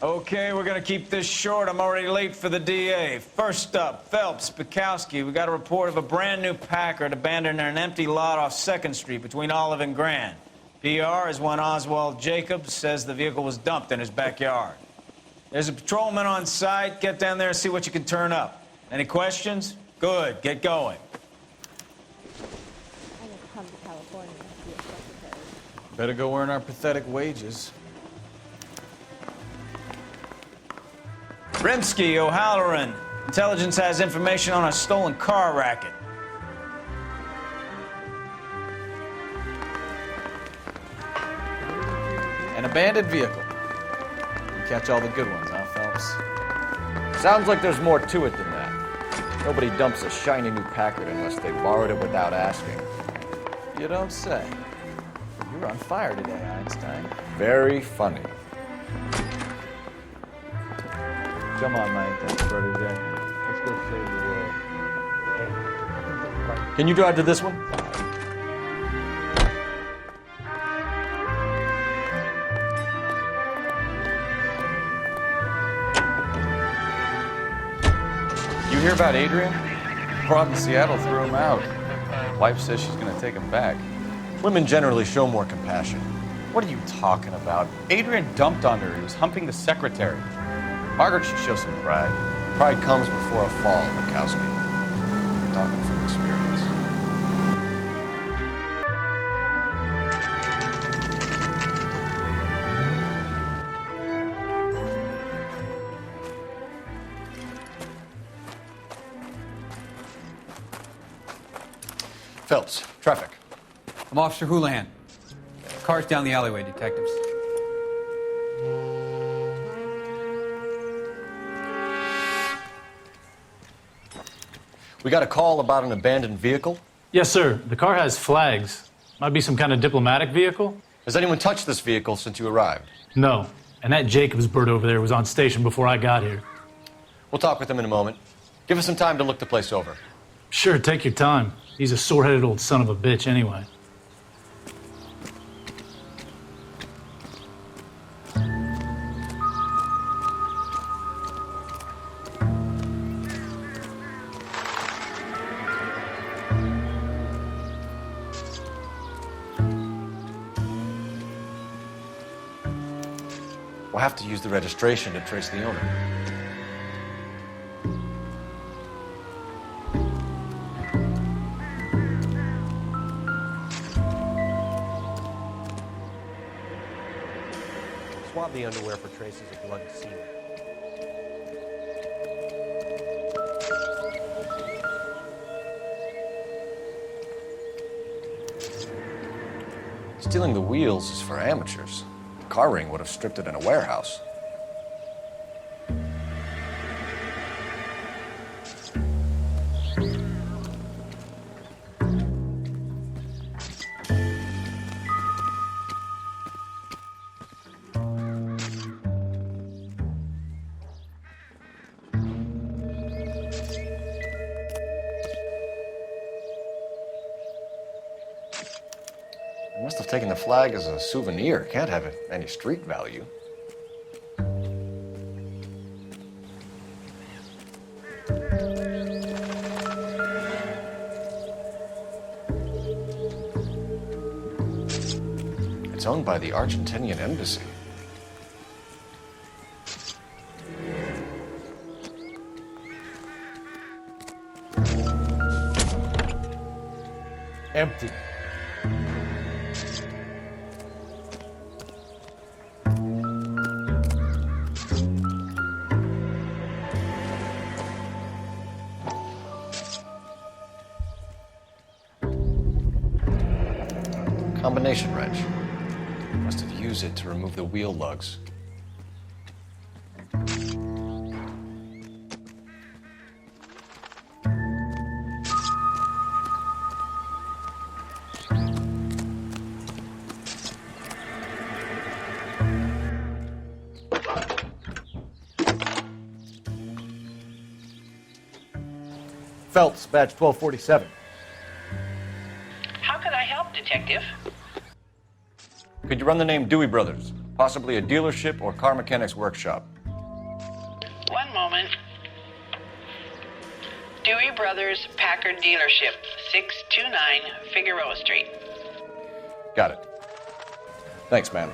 Okay, we're gonna keep this short. I'm already late for the DA. First up, Phelps, Bukowski. We got a report of a brand new Packard abandoned in an empty lot off 2nd Street between Olive and Grand. PR is one Oswald Jacobs says the vehicle was dumped in his backyard. There's a patrolman on site. Get down there and see what you can turn up. Any questions? Good, get going. I'm gonna come to California to be a secretary. Better go earn our pathetic wages. Rimsky, O'Halloran. Intelligence has information on a stolen car racket. An abandoned vehicle. You catch all the good ones, huh, Phelps? Sounds like there's more to it than that. Nobody dumps a shiny new Packard unless they borrowed it without asking. You don't say. You're on fire today, Einstein. Very funny. Come on, my protege. Let's go save the world. Can you drive to this one? You hear about Adrian? Rob in Seattle threw him out. Wife says she's gonna take him back. Women generally show more compassion. What are you talking about? Adrian dumped on her. He was humping the secretary. Margaret should show some pride. Pride comes before a fall, Bukowski. I'm talking from experience. Phelps, traffic. I'm Officer Houlihan. Car's down the alleyway, detectives. We got a call about an abandoned vehicle. Yes, sir. The car has flags. Might be some kind of diplomatic vehicle? Has anyone touched this vehicle since you arrived? No. And that Jacobs bird over there was on station before I got here. We'll talk with him in a moment. Give us some time to look the place over. Sure, take your time. He's a sore-headed old son of a bitch anyway. We'll have to use the registration to trace the owner. Swab the underwear for traces of blood and semen. Stealing the wheels is for amateurs. The car ring would have stripped it in a warehouse. I must have taken the flag as a souvenir. Can't have any street value. It's owned by the Argentinian embassy. Empty. Combination wrench. Must have used it to remove the wheel lugs. Phelps, badge 1247. How can I help, Detective? Could you run the name Dewey Brothers? Possibly a dealership or car mechanic's workshop. moment. Dewey Brothers Packard Dealership, 629 Figueroa Street. Got it. Thanks, ma'am.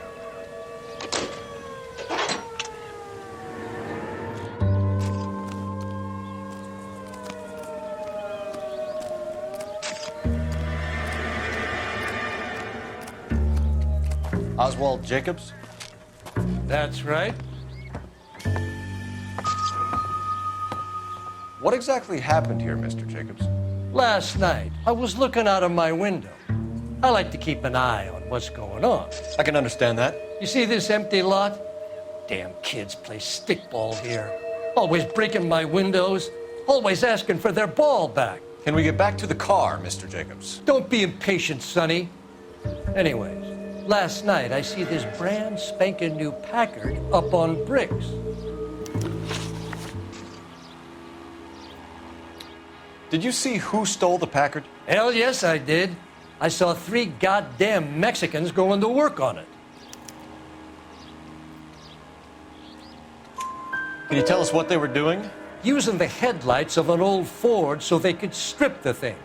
Oswald Jacobs? That's right. What exactly happened here, Mr. Jacobs? Last night, I was looking out of my window. I like to keep an eye on what's going on. I can understand that. You see this empty lot? Damn kids play stickball here. Always breaking my windows, always asking for their ball back. Can we get back to the car, Mr. Jacobs? Don't be impatient, Sonny. Anyways, last night I see this brand spanking new Packard up on bricks. Did you see who stole the Packard? Hell yes, I did. I saw 3 goddamn Mexicans going to work on it. Can you tell us what they were doing? Using the headlights of an old Ford so they could strip the thing.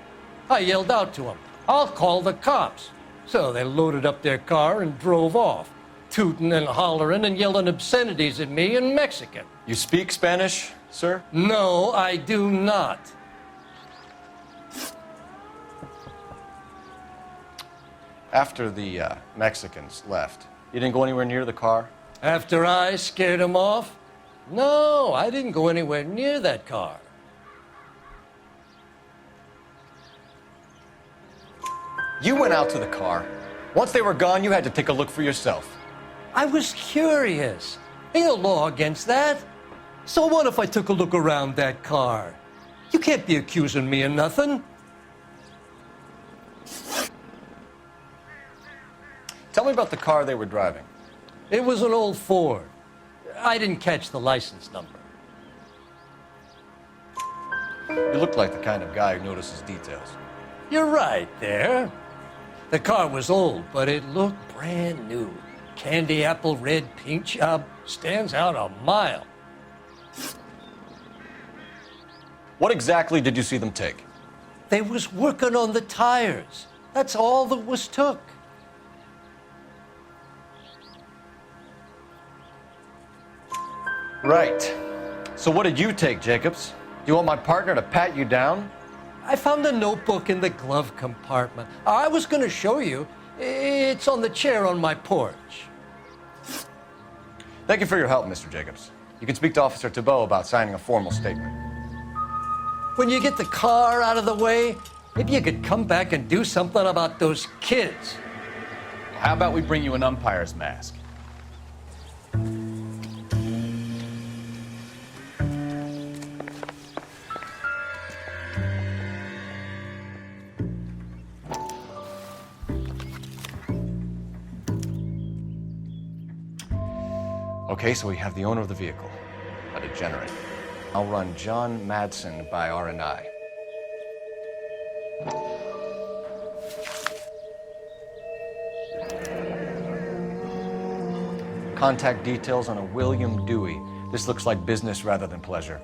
I yelled out to them, "I'll call the cops." So they loaded up their car and drove off, tooting and hollering and yelling obscenities at me in Mexican. You speak Spanish, sir? No, I do not. After the Mexicans left, you didn't go anywhere near the car? After I scared them off? No, I didn't go anywhere near that car. You went out to the car. Once they were gone, you had to take a look for yourself. I was curious. Ain't no law against that. So what if I took a look around that car? You can't be accusing me of nothing. Tell me about the car they were driving. It was an old Ford. I didn't catch the license number. You look like the kind of guy who notices details. You're right there. The car was old, but it looked brand new. Candy apple red paint job stands out a mile. What exactly did you see them take? They was working on the tires. That's all that was took. Right. So what did you take, Jacobs? Do you want my partner to pat you down? I found a notebook in the glove compartment. I was going to show you. It's on the chair on my porch. Thank you for your help, Mr. Jacobs. You can speak to Officer Thibault about signing a formal statement. When you get the car out of the way, maybe you could come back and do something about those kids. How about we bring you an umpire's mask? Okay, so we have the owner of the vehicle, a degenerate. I'll run John Madsen by R&I. Contact details on a William Dewey. This looks like business rather than pleasure.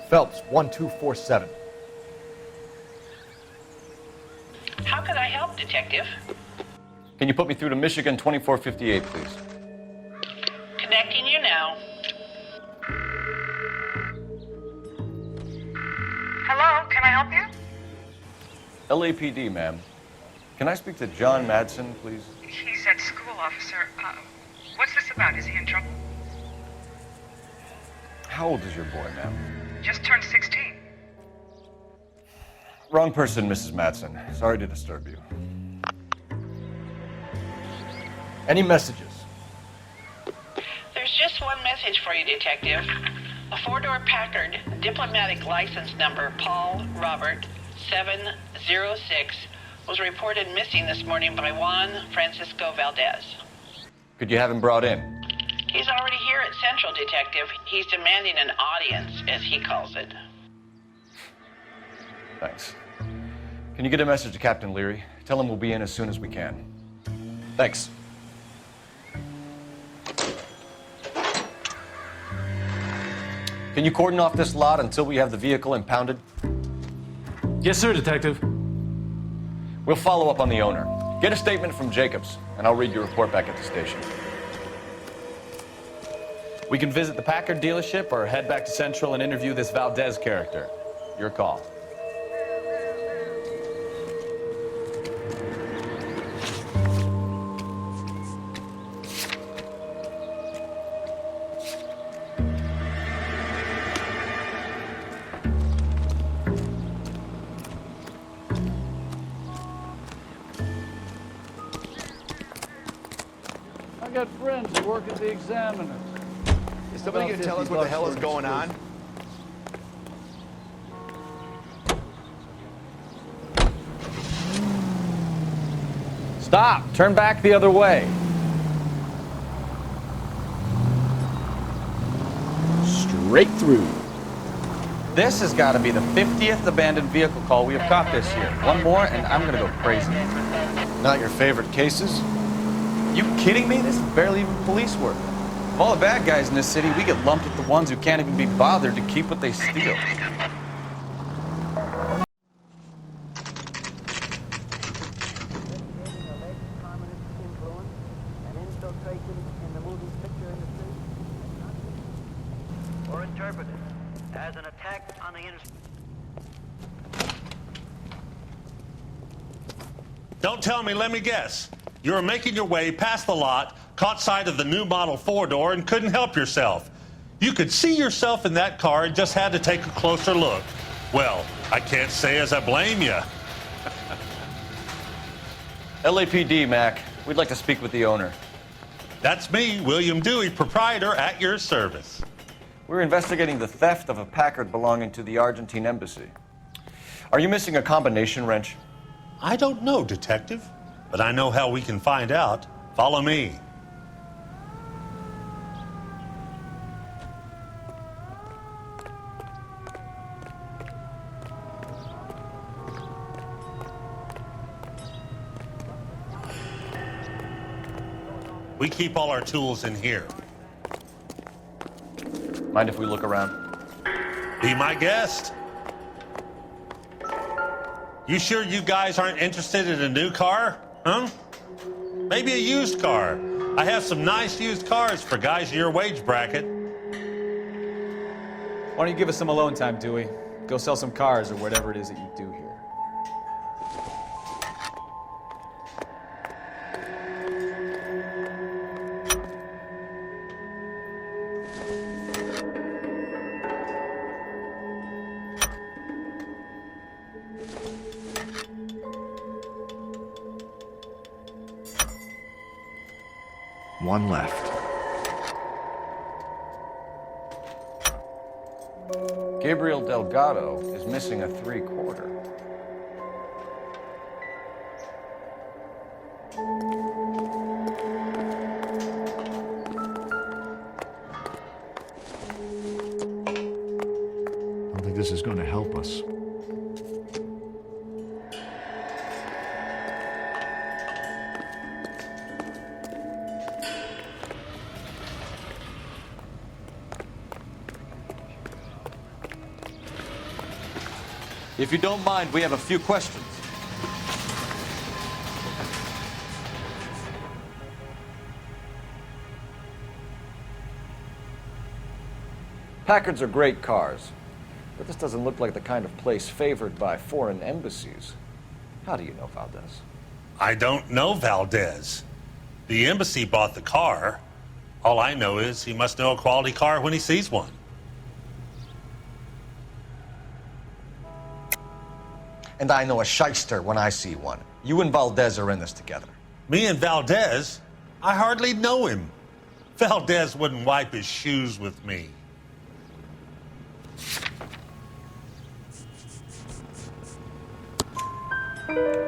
Phelps, 1247. How can I help, Detective? Can you put me through to Michigan 2458, please? Connecting you now. Hello, can I help you? LAPD, ma'am. Can I speak to John Madsen, please? He's at school, officer. What's this about? Is he in trouble? How old is your boy, ma'am? Just turned 16. Wrong person, Mrs. Madsen. Sorry to disturb you. Any messages? There's just one message for you, Detective. A 4-door Packard, diplomatic license number Paul Robert 706 was reported missing this morning by Juan Francisco Valdez. Could you have him brought in? He's already here at Central, Detective. He's demanding an audience, as he calls it. Thanks. Can you get a message to Captain Leary? Tell him we'll be in as soon as we can. Thanks. Can you cordon off this lot until we have the vehicle impounded? Yes, sir, Detective. We'll follow up on the owner. Get a statement from Jacobs, and I'll read your report back at the station. We can visit the Packard dealership or head back to Central and interview this Valdez character. Your call. I got friends who work at the Examiner. Is somebody going to tell us what the hell is going on? Stop! Turn back the other way. Straight through. This has got to be the 50th abandoned vehicle call we have caught this year. One more and I'm going to go crazy. Not your favorite cases? You kidding me? This is barely even police work. Of all the bad guys in this city, we get lumped with the ones who can't even be bothered to keep what they steal. Or interpreted as an attack on the innocent. Don't tell me, let me guess. You were making your way past the lot, caught sight of the new model 4-door, and couldn't help yourself. You could see yourself in that car and just had to take a closer look. Well, I can't say as I blame you. LAPD, Mac. We'd like to speak with the owner. That's me, William Dewey, proprietor, at your service. We're investigating the theft of a Packard belonging to the Argentine embassy. Are you missing a combination wrench? I don't know, Detective, but I know how we can find out. Follow me. We keep all our tools in here. Mind if we look around? Be my guest. You sure you guys aren't interested in a new car? Huh? Maybe a used car. I have some nice used cars for guys in your wage bracket. Why don't you give us some alone time, Dewey? Go sell some cars or whatever it is that you do here. One left. Gabriel Delgado is missing a 3/4. I don't think this is going to help us. If you don't mind, we have a few questions. Packards are great cars, but this doesn't look like the kind of place favored by foreign embassies. How do you know Valdez? I don't know Valdez. The embassy bought the car. All I know is he must know a quality car when he sees one. And I know a shyster when I see one. You and Valdez are in this together. Me and Valdez? I hardly know him. Valdez wouldn't wipe his shoes with me.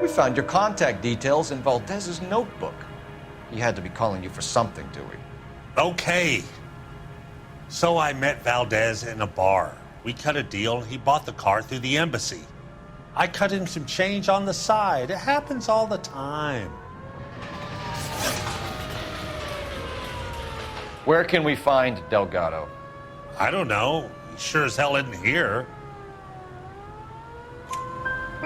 We found your contact details in Valdez's notebook. He had to be calling you for something, Dewey. Okay. So I met Valdez in a bar. We cut a deal. He bought the car through the embassy. I cut him some change on the side. It happens all the time. Where can we find Delgado? I don't know. He sure as hell isn't here.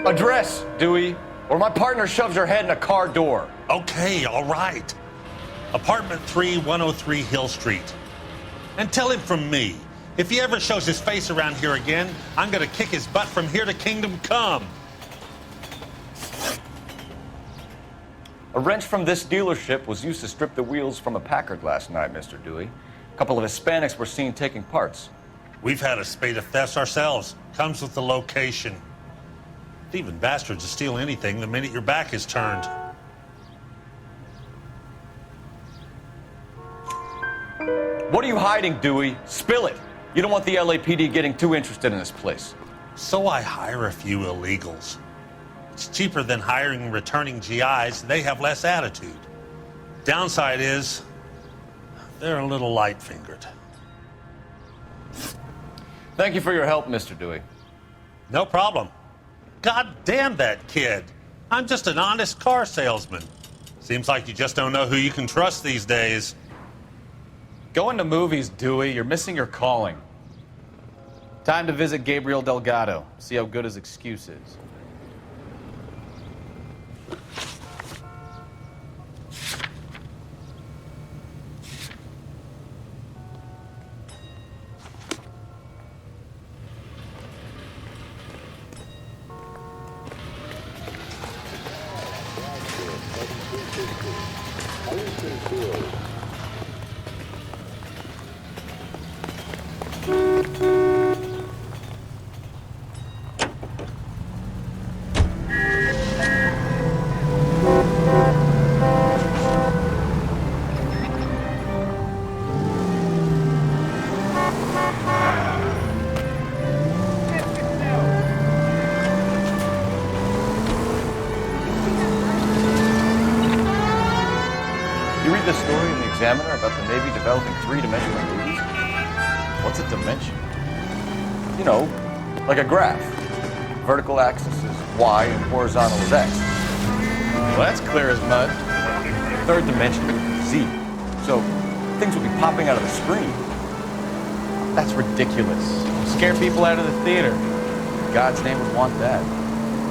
Address, Dewey, or my partner shoves your head in a car door. Okay, all right. Apartment 3, 103 Hill Street. And tell him from me, if he ever shows his face around here again, I'm gonna kick his butt from here to Kingdom Come. A wrench from this dealership was used to strip the wheels from a Packard last night, Mr. Dewey. A couple of Hispanics were seen taking parts. We've had a spate of thefts ourselves. Comes with the location. Thieving bastards will steal anything the minute your back is turned. What are you hiding, Dewey? Spill it. You don't want the LAPD getting too interested in this place. So I hire a few illegals. It's cheaper than hiring returning GIs. They have less attitude. Downside is, they're a little light-fingered. Thank you for your help, Mr. Dewey. No problem. God damn that kid. I'm just an honest car salesman. Seems like you just don't know who you can trust these days. Going to movies, Dewey. You're missing your calling. Time to visit Gabriel Delgado. See how good his excuse is. The story in the Examiner about the Navy developing three-dimensional movies? What's a dimension? You know, like a graph. Vertical axis is Y and horizontal is X. Well, that's clear as mud. Third dimension is Z. So things will be popping out of the screen. That's ridiculous. Scare people out of the theater. In God's name would want that.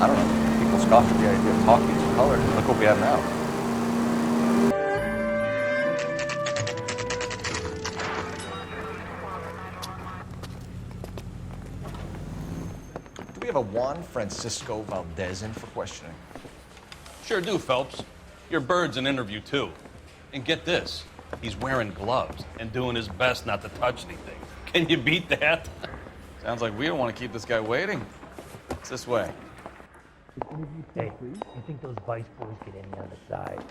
I don't know. People scoff at the idea of talking in color. Look what we have now. We have a Juan Francisco Valdez in for questioning. Sure do, Phelps. Your bird's an interview, too. And get this, he's wearing gloves and doing his best not to touch anything. Can you beat that? Sounds like we don't want to keep this guy waiting. It's this way. Hey, you think those vice boys get any on the side?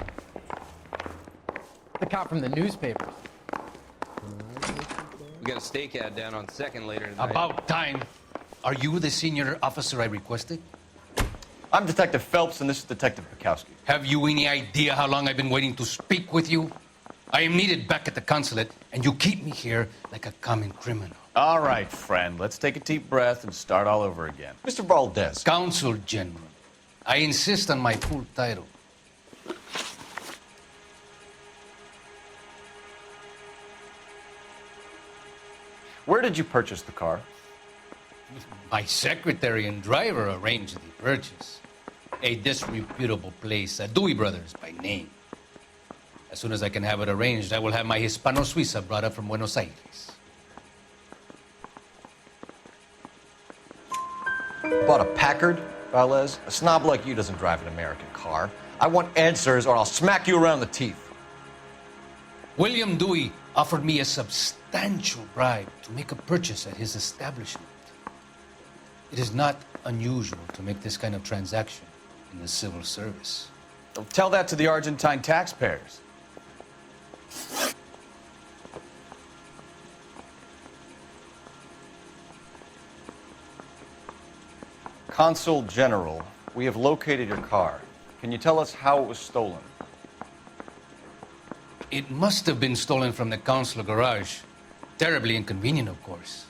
The cop from the newspaper. We got a stake ad down on 2nd later tonight. About time. Are you the senior officer I requested? I'm Detective Phelps, and this is Detective Bukowski. Have you any idea how long I've been waiting to speak with you? I am needed back at the consulate, and you keep me here like a common criminal. All right, friend. Let's take a deep breath and start all over again. Mr. Valdez. Consul General. I insist on my full title. Where did you purchase the car? My secretary and driver arranged the purchase. A disreputable place, Dewey Brothers by name. As soon as I can have it arranged, I will have my Hispano Suiza brought up from Buenos Aires. Bought a Packard, Valdez? A snob like you doesn't drive an American car. I want answers or I'll smack you around the teeth. William Dewey offered me a substantial bribe to make a purchase at his establishment. It is not unusual to make this kind of transaction in the civil service. Don't tell that to the Argentine taxpayers. Consul General we have located your car. Can you tell us how it was stolen? It must have been stolen from the Consul garage. Terribly inconvenient, of course.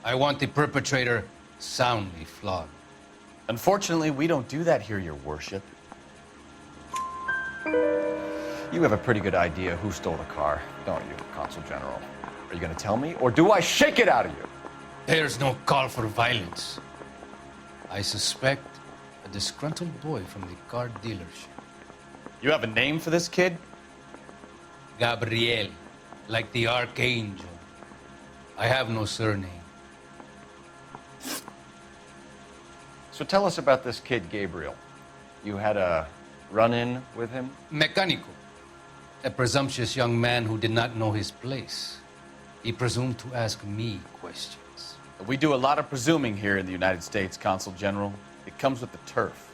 I want the perpetrator soundly flogged. Unfortunately, we don't do that here, Your Worship. You have a pretty good idea who stole the car, don't you, Consul General? Are you going to tell me, or do I shake it out of you? There's no call for violence. I suspect a disgruntled boy from the car dealership. You have a name for this kid? Gabriel, like the archangel. I have no surname. So tell us about this kid, Gabriel. You had a run-in with him? Mecánico. A presumptuous young man who did not know his place. He presumed to ask me questions. We do a lot of presuming here in the United States, Consul General. It comes with the turf.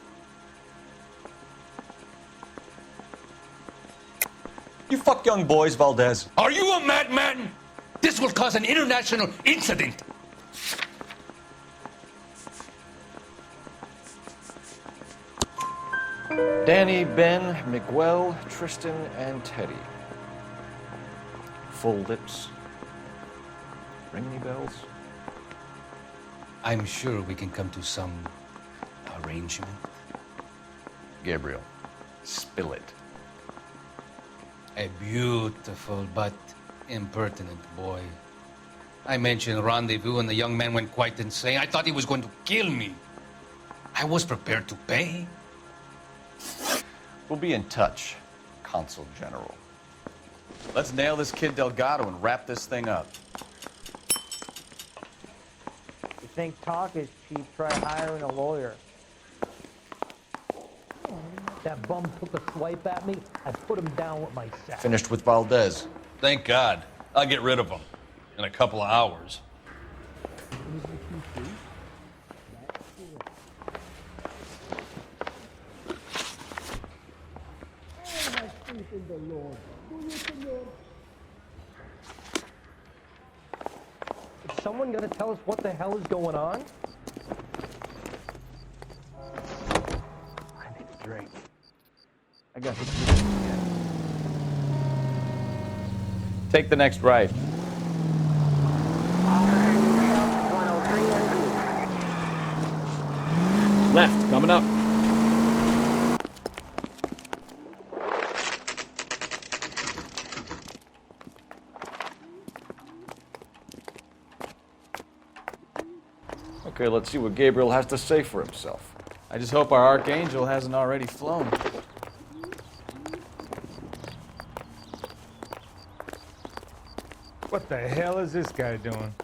You fuck young boys, Valdez. Are you a madman? This will cause an international incident. Danny, Ben, Miguel, Tristan, and Teddy. Full lips. Ring any bells? I'm sure we can come to some arrangement. Gabriel, spill it. A beautiful but impertinent boy. I mentioned rendezvous and the young man went quite insane. I thought he was going to kill me. I was prepared to pay. We'll be in touch, Consul General. Let's nail this kid Delgado and wrap this thing up. You think talk is cheap, try hiring a lawyer. That bum took a swipe at me, I put him down with my sack. Finished with Valdez. Thank God. I'll get rid of him in a couple of hours. Is someone gonna tell us what the hell is going on? I need a drink. I got the Take the next right. Left, coming up. Okay, let's see what Gabriel has to say for himself. I just hope our archangel hasn't already flown. What the hell is this guy doing?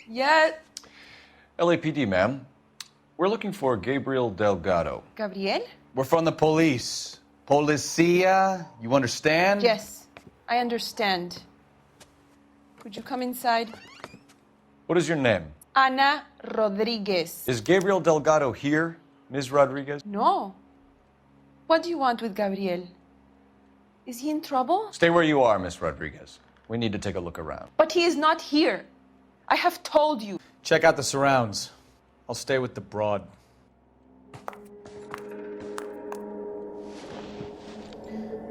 Yeah. LAPD, ma'am. We're looking for Gabriel Delgado. Gabriel? We're from the police. Policia, you understand? Yes, I understand. Could you come inside? What is your name? Ana Rodriguez. Is Gabriel Delgado here, Ms. Rodriguez? No. What do you want with Gabriel? Is he in trouble? Stay where you are, Ms. Rodriguez. We need to take a look around. But he is not here. I have told you. Check out the surrounds. I'll stay with the broad.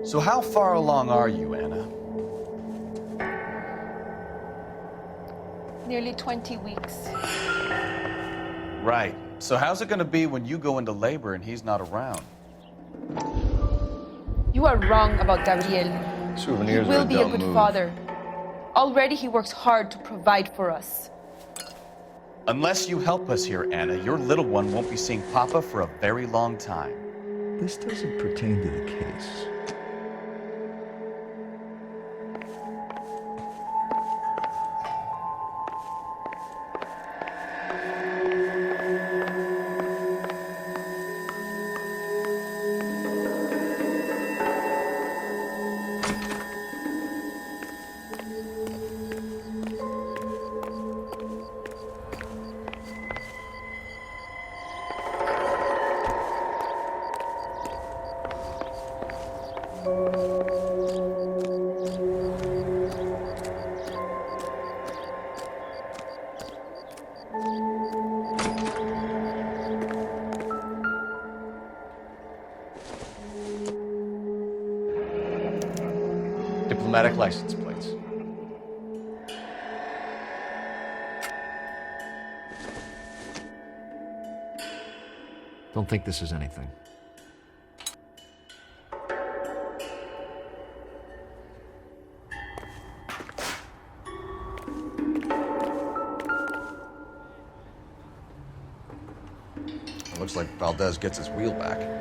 So how far along are you, Anna? Nearly 20 weeks. Right. So how's it going to be when you go into labor and he's not around? You are wrong about Gabriel. Souvenirs He will are a be a dumb good move. father. Already he works hard to provide for us. Unless you help us here, Anna, your little one won't be seeing Papa for a very long time. This doesn't pertain to the case. Diplomatic license plates. Don't think this is anything. It looks like Valdez gets his wheel back.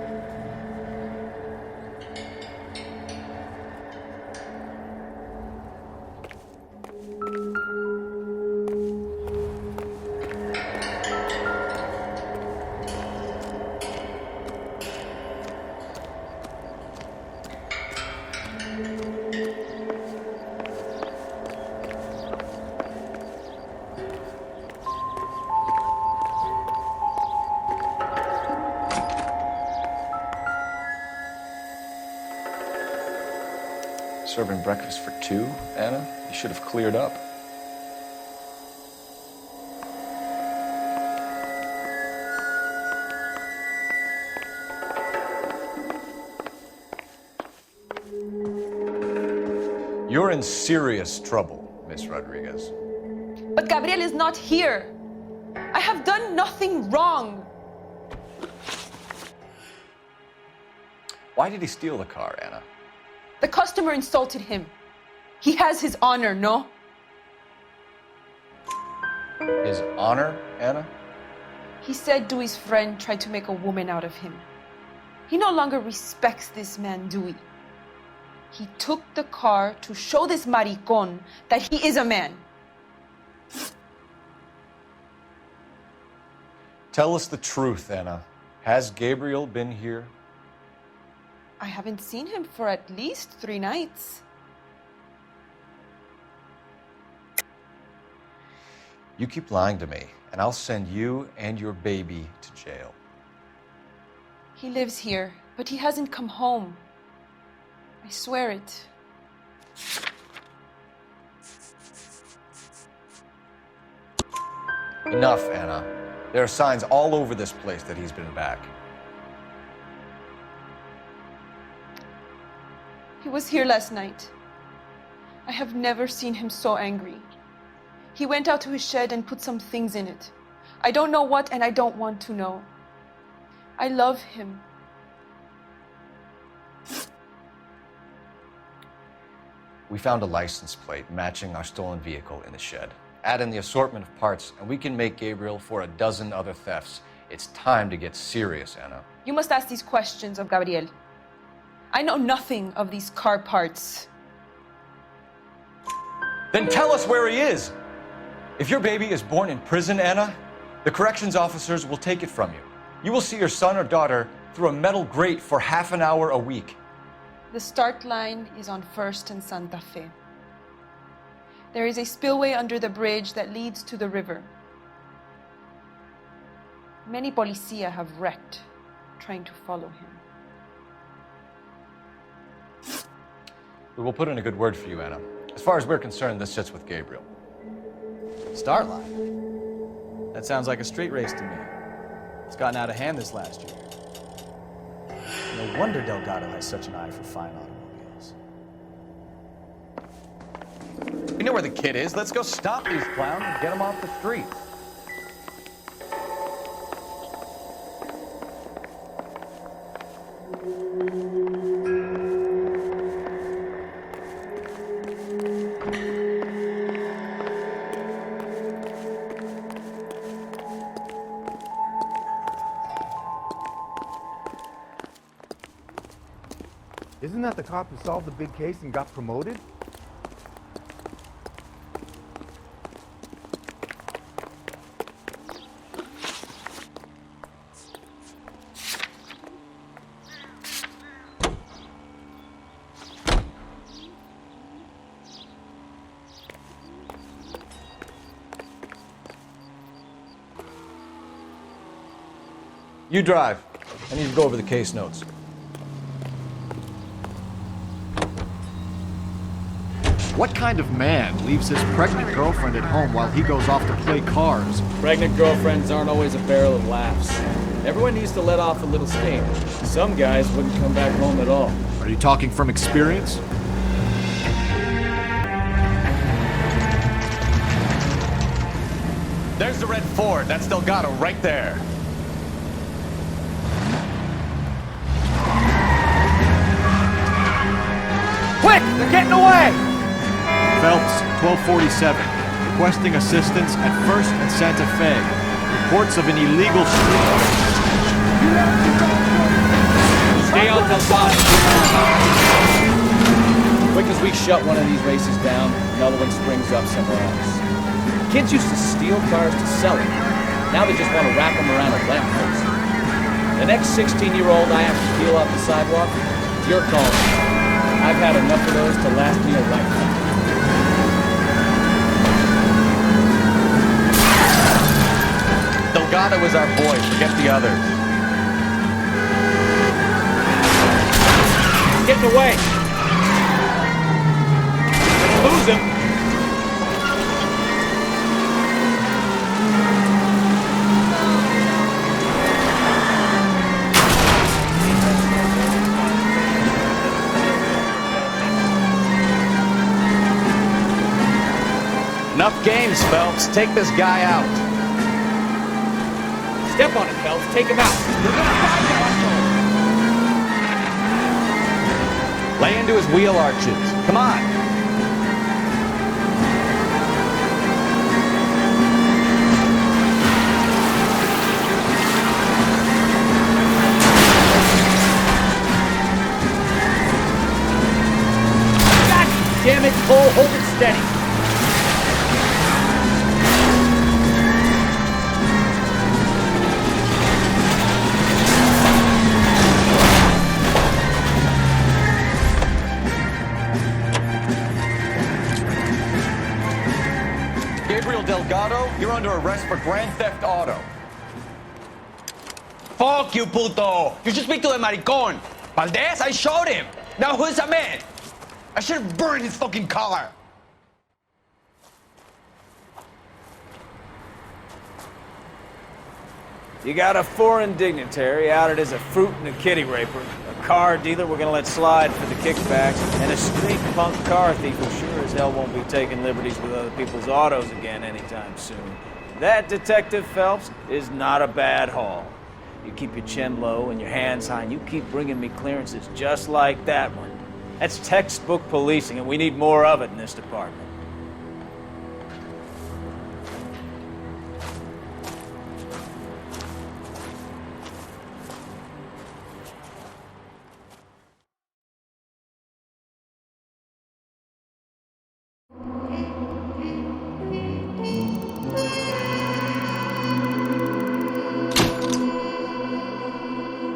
Serving breakfast for two, Anna? You should have cleared up. You're in serious trouble, Miss Rodriguez. But Gabriel is not here. I have done nothing wrong. Why did he steal the car, Anna? The customer insulted him. He has his honor, no? His honor, Anna? He said Dewey's friend tried to make a woman out of him. He no longer respects this man, Dewey. He took the car to show this maricon that he is a man. Tell us the truth, Anna. Has Gabriel been here? I haven't seen him for at least 3 nights. You keep lying to me, and I'll send you and your baby to jail. He lives here, but he hasn't come home. I swear it. Enough, Anna. There are signs all over this place that he's been back. He was here last night. I have never seen him so angry. He went out to his shed and put some things in it. I don't know what, and I don't want to know. I love him. We found a license plate matching our stolen vehicle in the shed. Add in the assortment of parts, and we can make Gabriel for a dozen other thefts. It's time to get serious, Anna. You must ask these questions of Gabriel. I know nothing of these car parts. Then tell us where he is! If your baby is born in prison, Anna, the corrections officers will take it from you. You will see your son or daughter through a metal grate for half an hour a week. The start line is on 1st and Santa Fe. There is a spillway under the bridge that leads to the river. Many policia have wrecked trying to follow him. We will put in a good word for you, Anna. As far as we're concerned, this sits with Gabriel. Start line? That sounds like a street race to me. It's gotten out of hand this last year. No wonder Delgado has such an eye for fine automobiles. We know where the kid is. Let's go stop these clowns and get them off the street. Isn't that the cop who solved the big case and got promoted? You drive. I need to go over the case notes. What kind of man leaves his pregnant girlfriend at home while he goes off to play cars? Pregnant girlfriends aren't always a barrel of laughs. Everyone needs to let off a little steam. Some guys wouldn't come back home at all. Are you talking from experience? There's the red Ford. That's Delgado right there. Quick! They're getting away! Phelps, 1247. Requesting assistance at 1st and Santa Fe. Reports of an illegal street. Stay on Delgado. Quick as we shut one of these races down, another one springs up somewhere else. Kids used to steal cars to sell them. Now they just want to wrap them around a lamppost. The next 16-year-old I have to peel off the sidewalk, it's your call. I've had enough of those to last me a lifetime. Delgado is our boy. Forget the others. Getting away! Lose him! Enough games, Phelps. Take this guy out. Step on it, Phelps. Take him out. Lay into his wheel arches. Come on. God damn it, Cole. Hold it steady. Delgado, you're under arrest for grand theft auto. Fuck you, puto! You should speak to the maricon! Valdez, I showed him! Now who's a man? I should have burned his fucking car! You got a foreign dignitary outed as a fruit and a kitty raper, a car dealer we're gonna let slide for the kickbacks, and a street punk car thief who sure as hell won't be taking liberties with other people's autos again anytime soon. That, Detective Phelps, is not a bad haul. You keep your chin low and your hands high, and you keep bringing me clearances just like that one. That's textbook policing, and we need more of it in this department.